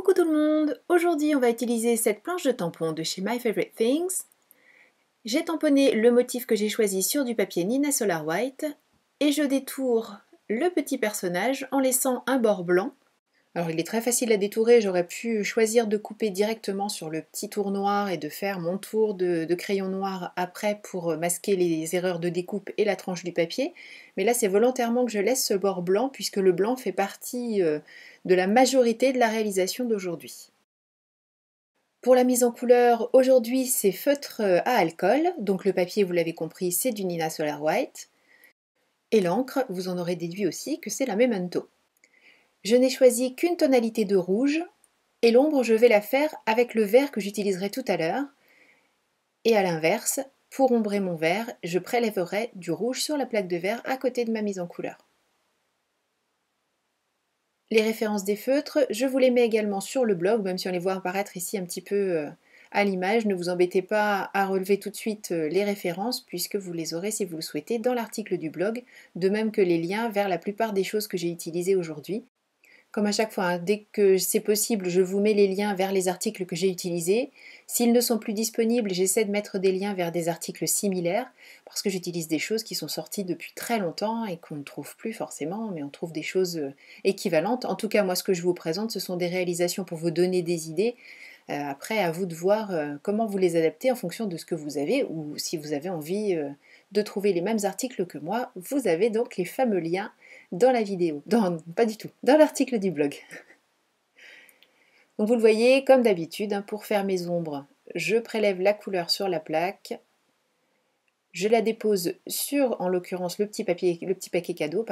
Coucou tout le monde! Aujourd'hui on va utiliser cette planche de tampon de chez My Favorite Things. J'ai tamponné le motif que j'ai choisi sur du papier Nina Solar White et je détourne le petit personnage en laissant un bord blanc. Alors il est très facile à détourer, j'aurais pu choisir de couper directement sur le petit tour noir et de faire mon tour de crayon noir après pour masquer les erreurs de découpe et la tranche du papier. Mais là c'est volontairement que je laisse ce bord blanc puisque le blanc fait partie de la majorité de la réalisation d'aujourd'hui. Pour la mise en couleur, aujourd'hui c'est feutre à alcool, donc le papier vous l'avez compris c'est du Nina Solar White. Et l'encre, vous en aurez déduit aussi que c'est la Memento. Je n'ai choisi qu'une tonalité de rouge et l'ombre je vais la faire avec le vert que j'utiliserai tout à l'heure. Et à l'inverse, pour ombrer mon vert, je prélèverai du rouge sur la plaque de verre à côté de ma mise en couleur. Les références des feutres, je vous les mets également sur le blog, même si on les voit apparaître ici un petit peu à l'image. Ne vous embêtez pas à relever tout de suite les références puisque vous les aurez si vous le souhaitez dans l'article du blog, de même que les liens vers la plupart des choses que j'ai utilisées aujourd'hui. Comme à chaque fois, dès que c'est possible, je vous mets les liens vers les articles que j'ai utilisés. S'ils ne sont plus disponibles, j'essaie de mettre des liens vers des articles similaires, parce que j'utilise des choses qui sont sorties depuis très longtemps et qu'on ne trouve plus forcément, mais on trouve des choses équivalentes. En tout cas, moi, ce que je vous présente, ce sont des réalisations pour vous donner des idées. Après, à vous de voir comment vous les adaptez en fonction de ce que vous avez, ou si vous avez envie de trouver les mêmes articles que moi, vous avez donc les fameux liens dans la vidéo, pas du tout, dans l'article du blog. Donc vous le voyez, comme d'habitude, pour faire mes ombres, je prélève la couleur sur la plaque, je la dépose sur, en l'occurrence, le petit paquet cadeau,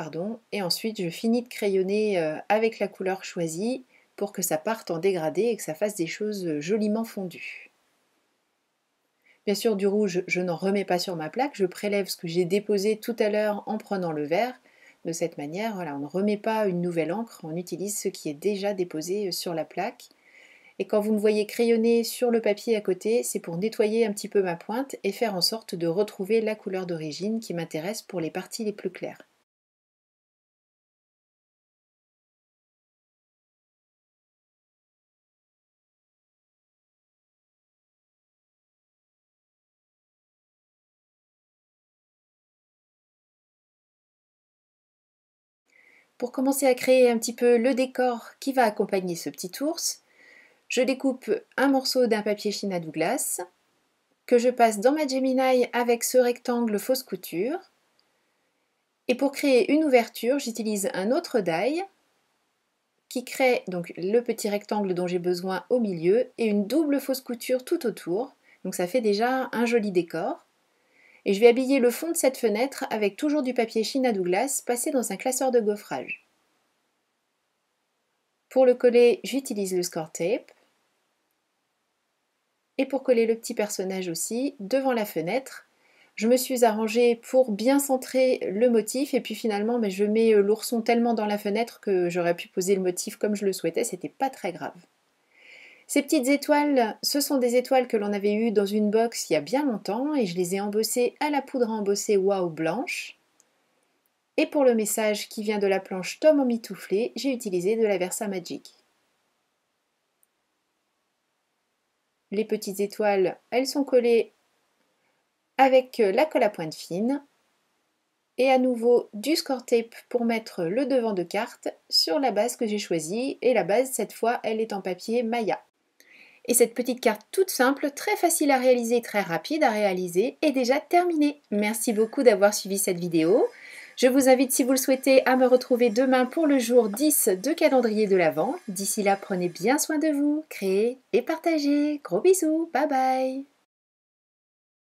et ensuite je finis de crayonner avec la couleur choisie pour que ça parte en dégradé et que ça fasse des choses joliment fondues. Bien sûr, du rouge, je n'en remets pas sur ma plaque, je prélève ce que j'ai déposé tout à l'heure en prenant le vert. De cette manière, voilà, on ne remet pas une nouvelle encre, on utilise ce qui est déjà déposé sur la plaque. Et quand vous me voyez crayonner sur le papier à côté, c'est pour nettoyer un petit peu ma pointe et faire en sorte de retrouver la couleur d'origine qui m'intéresse pour les parties les plus claires. Pour commencer à créer un petit peu le décor qui va accompagner ce petit ours, je découpe un morceau d'un papier China Douglas que je passe dans ma Gemini avec ce rectangle fausse couture. Et pour créer une ouverture, j'utilise un autre die qui crée donc le petit rectangle dont j'ai besoin au milieu et une double fausse couture tout autour. Donc ça fait déjà un joli décor. Et je vais habiller le fond de cette fenêtre avec toujours du papier China Douglas passé dans un classeur de gaufrage. Pour le coller, j'utilise le score tape. Et pour coller le petit personnage aussi, devant la fenêtre, je me suis arrangée pour bien centrer le motif et puis finalement je mets l'ourson tellement dans la fenêtre que j'aurais pu poser le motif comme je le souhaitais, c'était pas très grave. Ces petites étoiles, ce sont des étoiles que l'on avait eues dans une box il y a bien longtemps et je les ai embossées à la poudre à embosser Wow blanche. Et pour le message qui vient de la planche Tom en mitouflé, j'ai utilisé de la Versa Magic. Les petites étoiles, elles sont collées avec la colle à pointe fine et à nouveau du score tape pour mettre le devant de carte sur la base que j'ai choisie et la base cette fois elle est en papier Maya. Et cette petite carte toute simple, très facile à réaliser, très rapide à réaliser est déjà terminée. Merci beaucoup d'avoir suivi cette vidéo. Je vous invite, si vous le souhaitez, à me retrouver demain pour le jour 10 de calendrier de l'Avent. D'ici là, prenez bien soin de vous, créez et partagez. Gros bisous, bye bye!